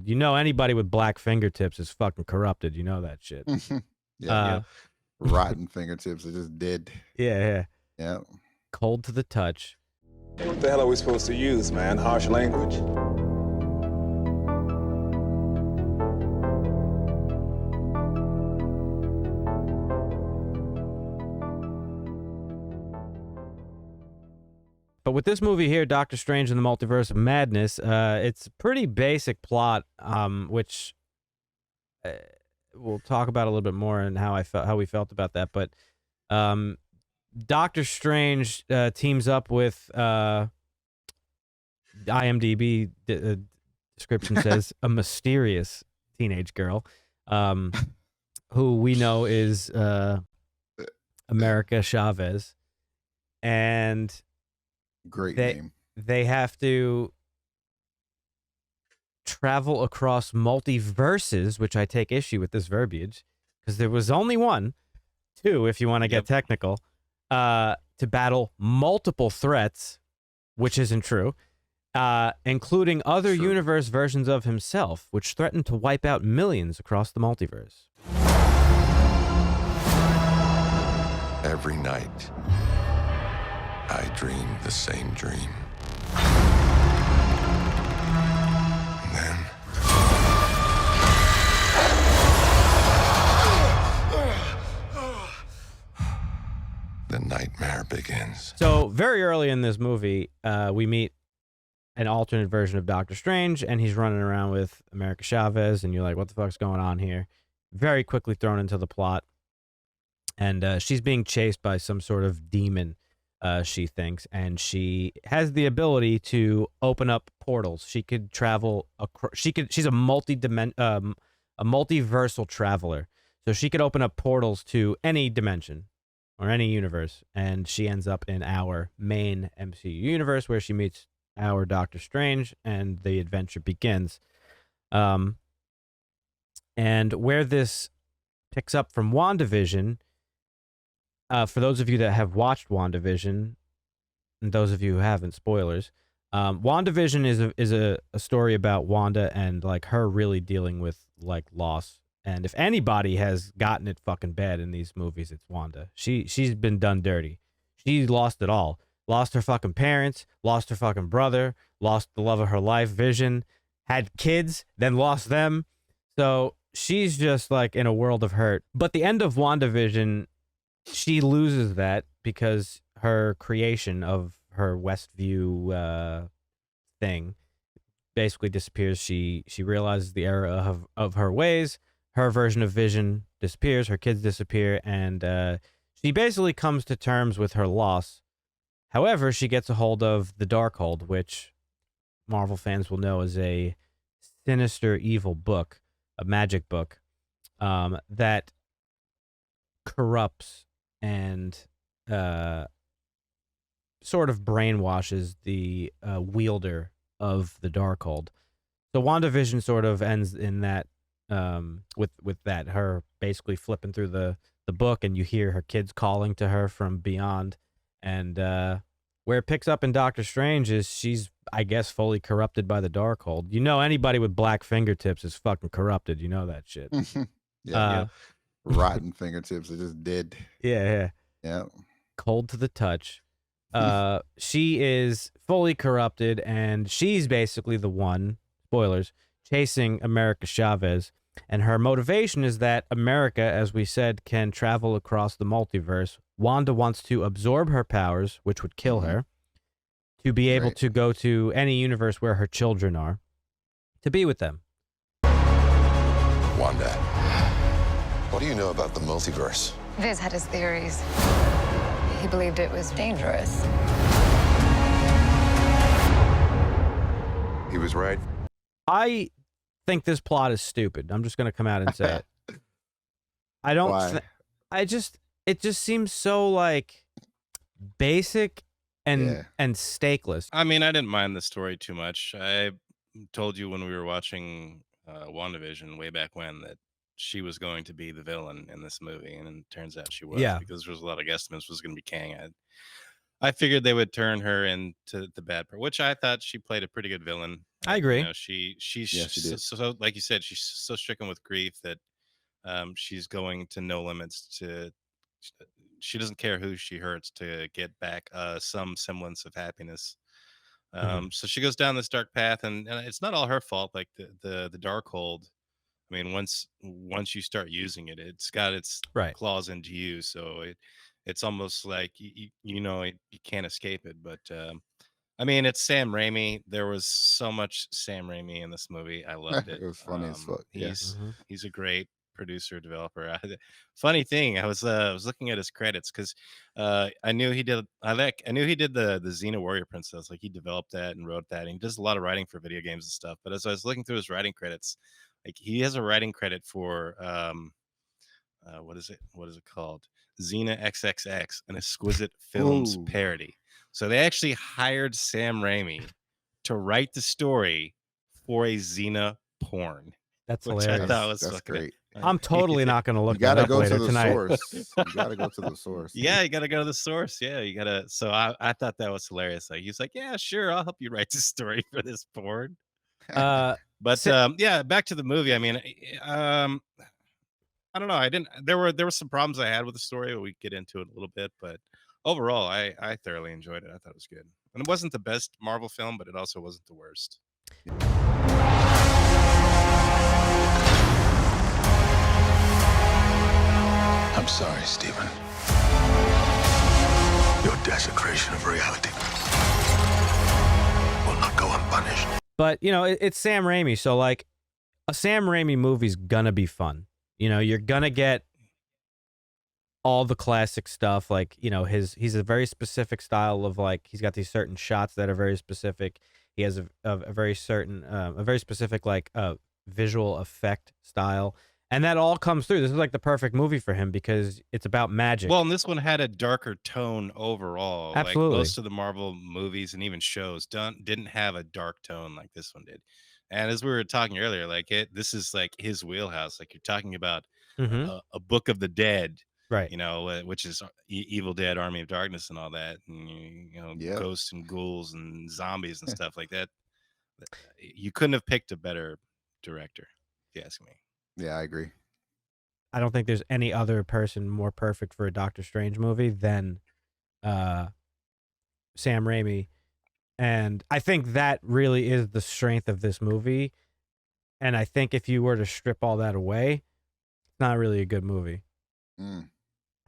You know anybody with black fingertips is fucking corrupted. You know that shit. Yeah. Rotten fingertips are just dead. Yeah. Yeah. Cold to the touch. What the hell are we supposed to use, man? Harsh language? But with this movie here, Doctor Strange and the Multiverse of Madness, it's a pretty basic plot, which we'll talk about a little bit more and how we felt about that. But Doctor Strange teams up with IMDb description says a mysterious teenage girl, who we know is America Chavez, and Great name. They have to travel across multiverses, which I take issue with this verbiage, because there was only one, two, if you want to get technical, to battle multiple threats, which isn't true, including other universe versions of himself, which threaten to wipe out millions across the multiverse. Every night, I dream the same dream. And then... the nightmare begins. So very early in this movie, we meet an alternate version of Doctor Strange, and he's running around with America Chavez, and you're like, what the fuck's going on here? Very quickly thrown into the plot. And she's being chased by some sort of demon, she thinks, and she has the ability to open up portals. She could travel across. She's a multiversal traveler, so she could open up portals to any dimension or any universe, and she ends up in our main MCU universe where she meets our Doctor Strange, and the adventure begins. And where this picks up from WandaVision. For those of you that have watched WandaVision, and those of you who haven't, spoilers. WandaVision is a story about Wanda and like her really dealing with like loss. And if anybody has gotten it fucking bad in these movies, it's Wanda. She's been done dirty. She lost it all. Lost her fucking parents, lost her fucking brother, lost the love of her life, Vision, had kids, then lost them. So she's just like in a world of hurt. But the end of WandaVision, she loses that because her creation of her Westview thing basically disappears. She realizes the error of her ways. Her version of Vision disappears. Her kids disappear, and she basically comes to terms with her loss. However, she gets a hold of the Darkhold, which Marvel fans will know is a sinister, evil book, a magic book that corrupts and sort of brainwashes the wielder of the Darkhold. So WandaVision sort of ends in that with that, her basically flipping through the book, and you hear her kids calling to her from beyond. And where it picks up in Doctor Strange is she's, I guess, fully corrupted by the Darkhold. You know anybody with black fingertips is fucking corrupted. You know that shit. Yeah. Rotten fingertips are just dead. Yeah. Cold to the touch. She is fully corrupted, and she's basically the one, spoilers, chasing America Chavez. And her motivation is that America, as we said, can travel across the multiverse. Wanda wants to absorb her powers, which would kill her, to be able to go to any universe where her children are, to be with them. Wanda, what do you know about the multiverse? Viz had his theories. He believed it was dangerous. He was right. I think this plot is stupid. I'm just going to come out and say it. I don't. Why? It just seems so like basic and stakeless. I mean, I didn't mind the story too much. I told you when we were watching WandaVision way back when that she was going to be the villain in this movie, and it turns out she was, because there was a lot of guesstimates was going to be Kang. I figured they would turn her into the bad part, which I thought she played a pretty good villain. I agree. You know, she's Yeah, she did. so like you said, she's so stricken with grief that she's going to no limits to. She doesn't care who she hurts to get back some semblance of happiness. Mhm. So she goes down this dark path, and it's not all her fault. Like the dark hold. I mean, once you start using it, it's got its Right. claws into you. So it's almost like you know you can't escape it. But I mean, it's Sam Raimi. There was so much Sam Raimi in this movie. I loved it. It was funny as fuck. Yeah. Mhm. He's a great producer developer. Funny thing, I was looking at his credits because I knew he did. I knew he did the Xena Warrior Princess. Like he developed that and wrote that. And he does a lot of writing for video games and stuff. But as I was looking through his writing credits, like he has a writing credit for what is it? What is it called? Xena XXX, an exquisite films Ooh. parody. So they actually hired Sam Raimi to write the story for a Xena porn, That's which I thought hilarious. was That's fucking great. I'm totally not going to You look that gotta up go to later the tonight. source. You gotta go to the source. Yeah, you gotta go to the source. Yeah, you gotta. So I thought that was hilarious. Like he's like, yeah, sure, I'll help you write the story for this porn. Uh, But Sa- yeah, back to the movie. I mean, I don't know. I didn't. There were some problems I had with the story, but we get into it a little bit. But overall, I thoroughly enjoyed it. I thought it was good, and it wasn't the best Marvel film, but it also wasn't the worst. I'm sorry, Stephen. Your desecration of reality will not go unpunished. but you know, it's Sam Raimi, so like a Sam Raimi movie's gonna be fun. You know, you're gonna get all the classic stuff. Like, you know, he's a very specific style of like he's got these certain shots that are very specific. He has a very certain a very specific like visual effect style. And that all comes through. This is like the perfect movie for him because it's about magic. Well, and this one had a darker tone overall. Absolutely. Like most of the Marvel movies and even shows didn't have a dark tone like this one did. And as we were talking earlier, like this is like his wheelhouse. Like you're talking about Mm-hmm. a Book of the Dead, Right. you know, which is Evil Dead, Army of Darkness, and all that, and you know, Yeah. ghosts and ghouls and zombies and stuff like that. You couldn't have picked a better director, if you ask me. Yeah, I agree. I don't think there's any other person more perfect for a Doctor Strange movie than Sam Raimi. And I think that really is the strength of this movie. And I think if you were to strip all that away, it's not really a good movie. Mm.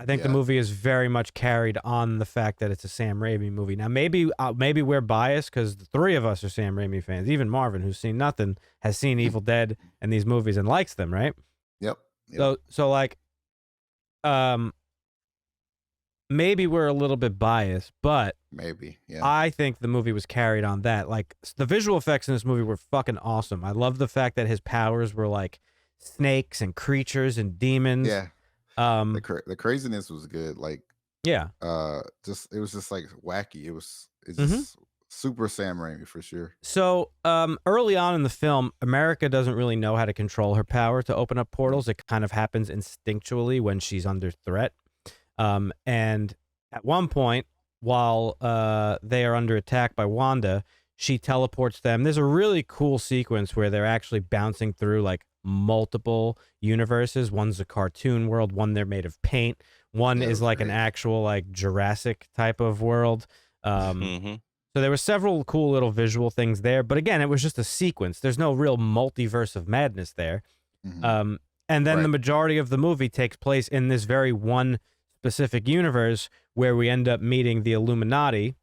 I think the Yeah. movie is very much carried on the fact that it's a Sam Raimi movie. Now, maybe we're biased because the three of us are Sam Raimi fans. Even Marvin, who's seen nothing, has seen Evil Dead and these movies and likes them, right? Yep. Yep. So like, maybe we're a little bit biased, but Maybe. Yeah. I think the movie was carried on that. Like the visual effects in this movie were fucking awesome. I love the fact that his powers were like snakes and creatures and demons. Yeah. Um, The craziness was good. Like, yeah. just it was just like wacky. It's Mhm. just super Sam Raimi for sure. So, early on in the film, America doesn't really know how to control her power to open up portals. It kind of happens instinctually when she's under threat. And at one point, while they are under attack by Wanda, she teleports them. There's a really cool sequence where they're actually bouncing through like multiple universes. One's a cartoon world, one they're made of paint, one Yeah, it is was like an great. actual like Jurassic type of world. So there were several cool little visual things there, but again, it was just a sequence. There's no real multiverse of madness there. Mhm. And then the Right. majority of the movie takes place in this very one specific universe where we end up meeting the Illuminati,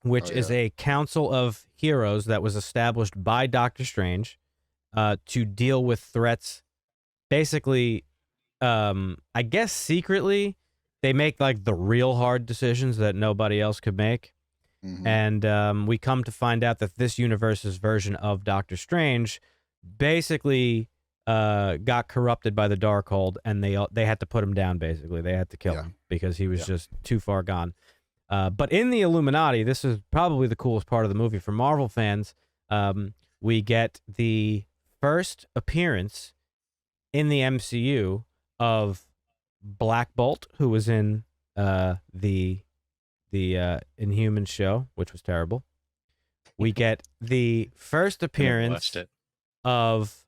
which Oh, is yeah. a council of heroes that was established by Doctor Strange to deal with threats. Basically, I guess secretly, they make like the real hard decisions that nobody else could make. Mhm. And we come to find out that this universe's version of Doctor Strange basically got corrupted by the Darkhold, and they had to put him down. Basically, they had to kill Yeah. him because he was Yeah. just too far gone. But in the Illuminati, this is probably the coolest part of the movie for Marvel fans. We get the first appearance in the MCU of Black Bolt, who was in the Inhuman show, which was terrible. we get the first I never appearance watched it. of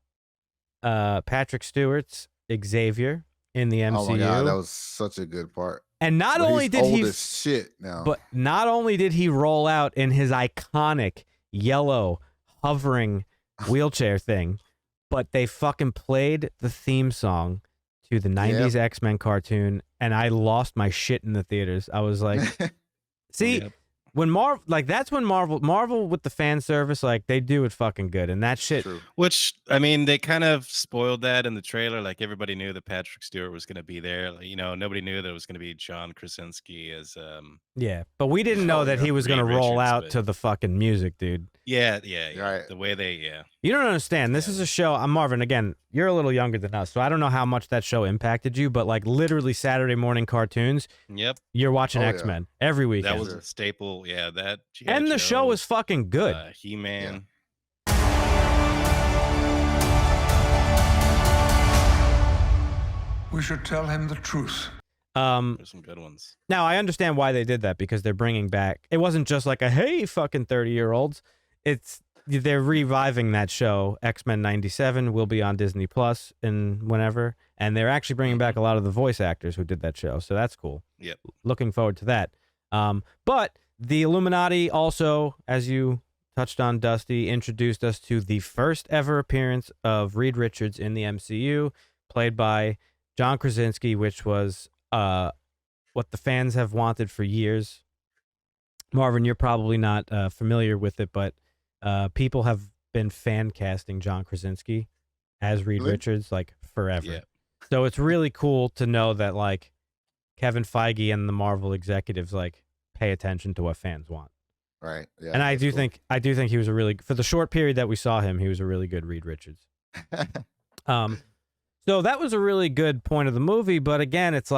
Patrick Stewart's Xavier in the MCU. Oh my god, that was such a good part. And not But only he's did old he, as shit now. but not only did he roll out in his iconic yellow hovering wheelchair thing, but they fucking played the theme song to the 90s X-Men cartoon, and I lost my shit in the theaters. I was like, see, Yep. when Marvel, like, that's when Marvel with the fan service, like, they do it fucking good, and that shit. True. Which, I mean, they kind of spoiled that in the trailer. Like, everybody knew that Patrick Stewart was going to be there. Like, nobody knew that it was going to be John Krasinski as Yeah, but we didn't know that he was going to Reed roll Richards, out but- to the fucking music, dude. yeah. Right. The way they You don't understand. This is a show. I'm Marvin. Again, you're a little younger than us, so I don't know how much that show impacted you, but like literally Saturday morning cartoons, Yep. you're watching Oh, yeah. X-Men every weekend. That was a staple. Yeah, that and the show was fucking good. He-Man. We should tell him the truth. There's some good ones. Now I understand why they did that, because they're bringing back. It wasn't just like a hey fucking 30-year-olds. They're reviving that show. X-Men '97 will be on Disney Plus in whenever, and they're actually bringing back a lot of the voice actors who did that show. So that's cool. Yep. Looking forward to that. But the Illuminati also, as you touched on, Dusty, introduced us to the first ever appearance of Reed Richards in the MCU, played by John Krasinski, which was what the fans have wanted for years. Marvin, you're probably not familiar with it, but people have been fan casting John Krasinski as Reed Really? Richards like forever. Yeah. So it's really cool to know that like Kevin Feige and the Marvel executives like pay attention to what fans want. Right. Yeah. And I that's do cool. think he was a really, for the short period that we saw him, he was a really good Reed Richards. So that was a really good point of the movie, but again, it's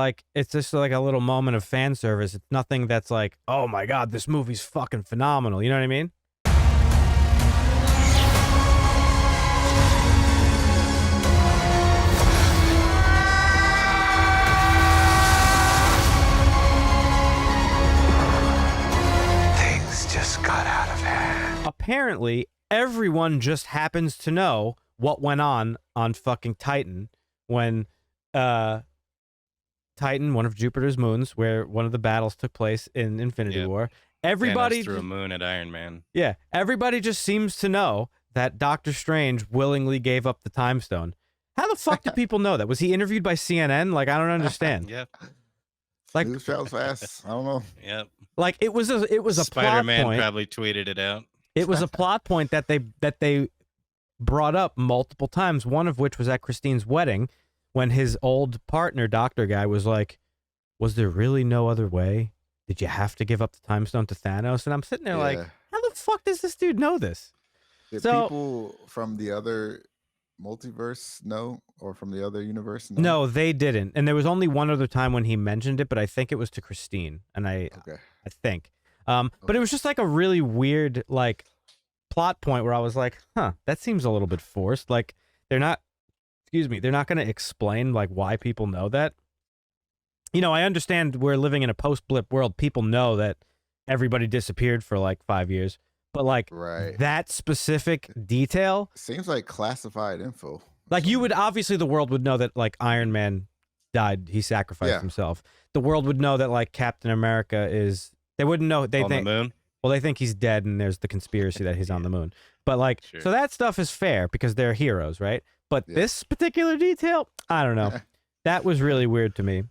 just like a little moment of fan service. It's nothing that's like, oh my god, this movie's fucking phenomenal. You know what I mean? Things just got out of hand. Apparently, everyone just happens to know what went on fucking Titan when Titan, one of Jupiter's moons, where one of the battles took place in Infinity Yep. War. Everybody Thanos threw a moon at Iron Man. Yeah, everybody just seems to know that Doctor Strange willingly gave up the time stone. How the fuck do people know that? Was he interviewed by CNN? Like, I don't understand. Yep. Like, News travels fast. I don't know. Yep. like it was a plot Spider-Man point. probably tweeted it out. It was a plot point that they brought up multiple times. One of which was at Christine's wedding, when his old partner, Doctor Guy, was like, "Was there really no other way? Did you have to give up the time stone to Thanos?" And I'm sitting there like, Yeah. how the fuck does this dude know this? Did So- people from the other multiverse know, or from the other universe know? No, they didn't. And there was only one other time when he mentioned it, but I think it was to Christine. And I Okay. think. But it was just like a really weird like plot point where I was like, huh, that seems a little bit forced. Like they're not going to explain like why people know that. I understand we're living in a post-blip world. People know that everybody disappeared for like 5 years. But like Right. that specific detail, Seems like classified info. like you would obviously the world would know that like Iron Man died, he sacrificed Yeah. himself. The world would know that like Captain America they wouldn't know. They On think the moon. well, they think he's dead, and there's the conspiracy that he's on the moon. But like, Sure. so that stuff is fair because they're heroes, right? But Yeah. this particular detail, I don't know. That was really weird to me.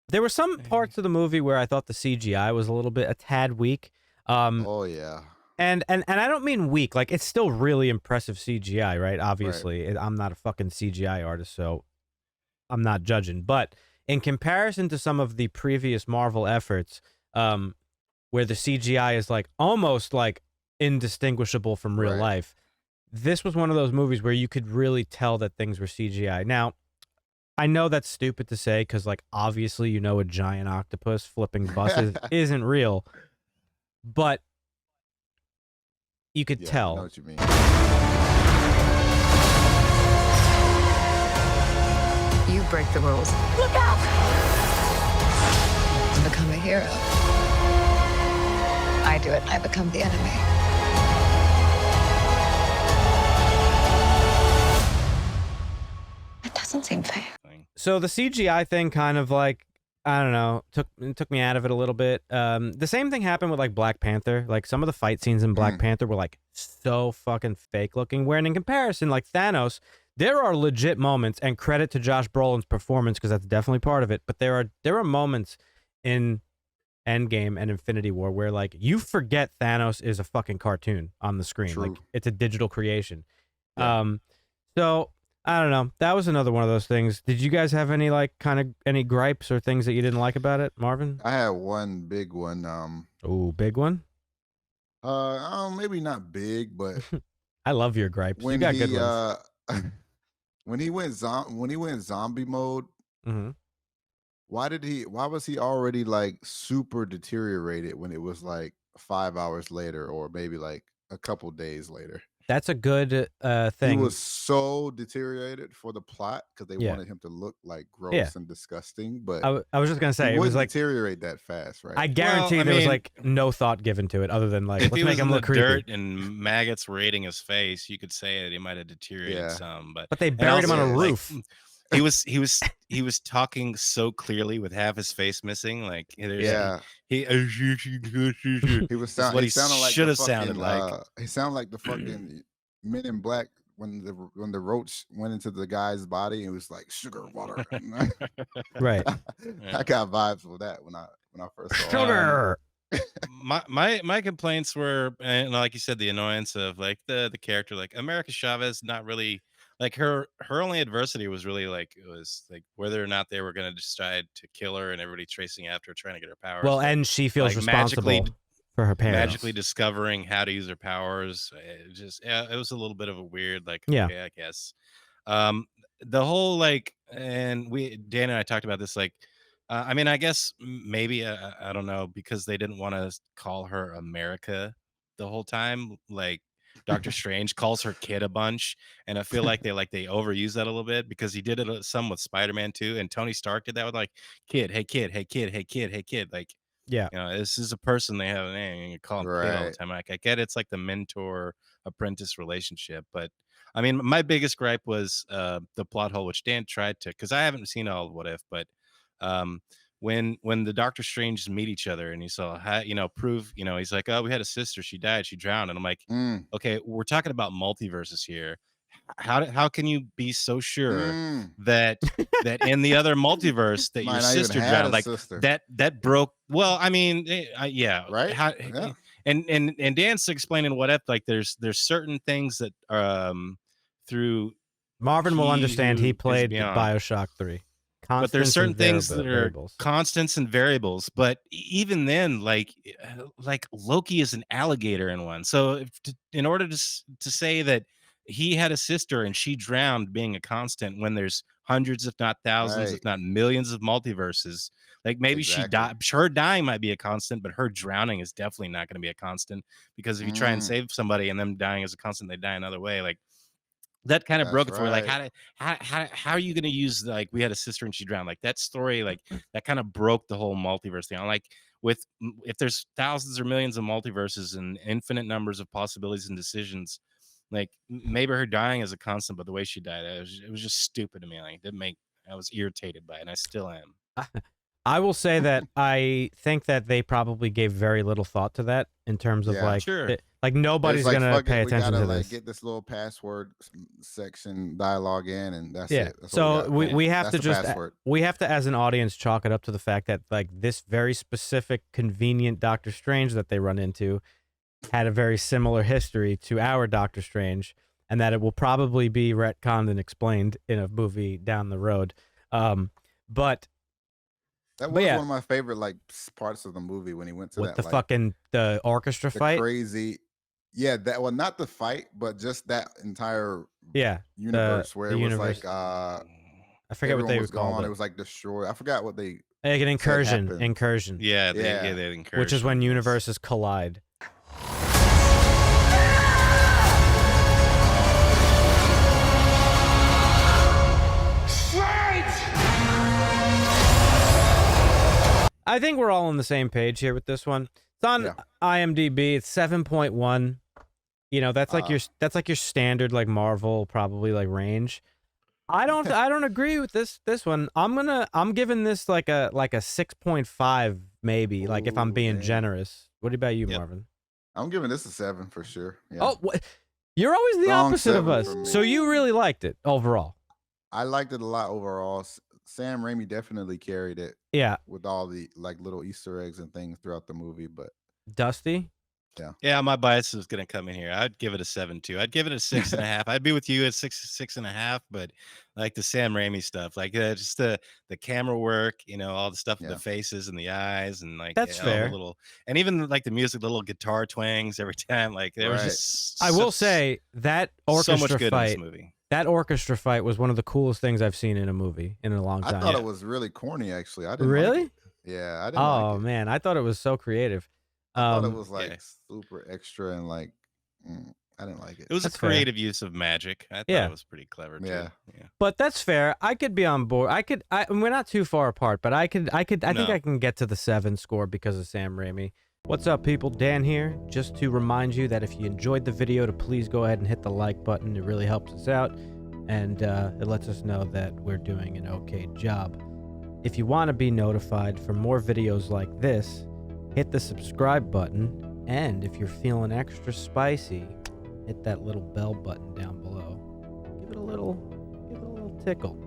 There were some parts of the movie where I thought the CGI was a tad weak. Oh yeah. And I don't mean weak. Like, it's still really impressive CGI, right? Obviously, I'm not a fucking CGI artist, so I'm not judging. But in comparison to some of the previous Marvel efforts, where the CGI is like almost like indistinguishable from real Right. life, this was one of those movies where you could really tell that things were CGI. Now, I know that's stupid to say because, like, obviously, a giant octopus flipping buses isn't real, but you could Yeah, I tell. know what you mean. You break the rules. Look out! Become a hero. I do it, I become the enemy. Seem fair. So the CGI thing kind of like, I don't know, took me out of it a little bit. The same thing happened with like Black Panther. Like some of the fight scenes in Black Panther were like so fucking fake looking. Where in comparison, like Thanos, there are legit moments, and credit to Josh Brolin's performance because that's definitely part of it. But there are moments in Endgame and Infinity War where like you forget Thanos is a fucking cartoon on the screen. True. Like it's a digital creation. Yeah. So I don't know. That was another one of those things. Did you guys have any like kind of any gripes or things that you didn't like about it, Marvin? I had one big one. Oh, big one. Maybe not big, but I love your gripes. You when got he good ones. when he went zombie mode, Mm-hmm. why was he already like super deteriorated when it was like 5 hours later or maybe like a couple days later? That's a good He thing. was so deteriorated for the plot because they Yeah. wanted him to look like gross Yeah. and disgusting, but I was just gonna say he it was wouldn't like deteriorate that fast, right? I guarantee Well, I there was mean, like no thought given to it other than like if let's he make was him in the look creepy. dirt and maggots were eating his face, you could say that he might have deteriorated Yeah. some. But they and buried him on a also, like, roof. he was talking so clearly with half his face missing. Like there's Yeah, he he was is what he he sounded like should the have sounded fucking like. he sounded like the fucking Men in Black when the roach went into the guy's body. It was like sugar water. Right. Yeah. I got vibes for that when I first saw it. Sugar. My complaints were, and like you said, the annoyance of like the character, like America Chavez, not really like her only adversity was really like it was like whether or not they were going to decide to kill her and everybody chasing after her trying to get her powers. Well, but, and she feels like, responsible for her parents. magically discovering how to use her powers. It just it was a little bit of a weird like Yeah. okay, I guess. The whole like, and Dan and I talked about this like. I mean, I guess maybe I don't know because they didn't want to call her America the whole time. Like Doctor Strange calls her kid a bunch, and I feel like they overuse that a little bit because he did it some with Spider-Man too, and Tony Stark did that with like kid, hey kid, hey kid, hey kid, hey kid. Like Yeah. this is a person they have a name, and you call him kid all the Right. time. Like I get it's like the mentor apprentice relationship, but I mean, my biggest gripe was the plot hole, which Dan tried to, because I haven't seen all of What If, but when the Doctor Strange meet each other and he saw how prove he's like, oh, we had a sister, she died, she drowned, and I'm like, okay, we're talking about multiverses here. How can you be so sure that in the other multiverse that your Might not even sister had drowned, a like sister. that broke? Well, I mean, yeah, Right? How, Yeah. and Dan's explaining What If, like there's certain things that through Marvin will understand. who He is played beyond. BioShock 3. But there's Constants certain and things that are variables. constants and variables. But even then, like Loki is an alligator in one. So in order to say that he had a sister and she drowned being a constant when there's hundreds, if not thousands, Right. if not millions of multiverses, like maybe she died. Her dying might be a constant, but her drowning is definitely not going to be a constant because if you try and save somebody and them dying as a constant, they die another way. Like that kind of broke it for me. Like how are you going to use like we had a sister and she drowned, like that story, like that kind of broke the whole multiverse thing. I'm like, with if there's thousands or millions of multiverses and infinite numbers of possibilities and decisions, like maybe her dying is a constant, but the way she died, it was just stupid to me. Like it didn't make, I was irritated by it, and I still am. I will say that I think that they probably gave very little thought to that in terms of like, Sure. like nobody's It's like, gonna fuck it, pay we attention gotta to like this. get this little password section dialogue in, and that's Yeah. it. That's So all got. we Boom. have That's to the just password. we have to as an audience chalk it up to the fact that like this very specific convenient Doctor Strange that they run into had a very similar history to our Doctor Strange, and that it will probably be retconned and explained in a movie down the road. But That was yeah. one of my favorite like parts of the movie when he went to with that the like fucking the orchestra the fight, crazy, yeah, that well, not the fight, but just that entire yeah, universe where the it was universe. like I forget what everyone they was called gone. it. It was like destroyed. I forgot what they Like an incursion, happened. incursion. Yeah, Yeah. they incursion, Which is when yes. universes collide. I think we're all on the same page here with this one. It's on IMDb. It's 7.1. You know, that's like your standard like Marvel probably like range. I don't agree with this one. I'm giving this like a 6.5 maybe, like if I'm Ooh, being damn. generous. What about you, Yep. Marvin? I'm giving this a 7 for sure. Yeah. Oh, you're always the Strong opposite of 7 us. for me. So you really liked it overall. I liked it a lot overall. Sam Raimi definitely carried it Yeah. with all the like little Easter eggs and things throughout the movie. But Dusty? Yeah, my bias is gonna come in here. I'd give it a 7 too. I'd give it a 6.5. I'd be with you at 6.5, but like the Sam Raimi stuff, like just the camera work, all the stuff with Yeah. the faces and the eyes, and like That's all the fair. little, and even like the music, the little guitar twangs every time. Like there was Right. just I will say that orchestra so much good in fight. this movie. That orchestra fight was one of the coolest things I've seen in a movie in a long I time. thought it was really corny. Actually, I didn't. Really? Like it. Yeah, I didn't. Oh like it. man, I thought it was so creative. I thought it was like yeah. super extra and like I didn't like it. It was That's a fair. creative use of magic. I thought Yeah. it was pretty clever too. Yeah. But that's fair. I could be on board. We're not too far apart, but I think I can get to the 7 score because of Sam Raimi. What's up, people? Dan here. Just to remind you that if you enjoyed the video, to please go ahead and hit the like button. It really helps us out, and it lets us know that we're doing an okay job. If you want to be notified for more videos like this, hit the subscribe button, and if you're feeling extra spicy, hit that little bell button down below. Give it a little tickle.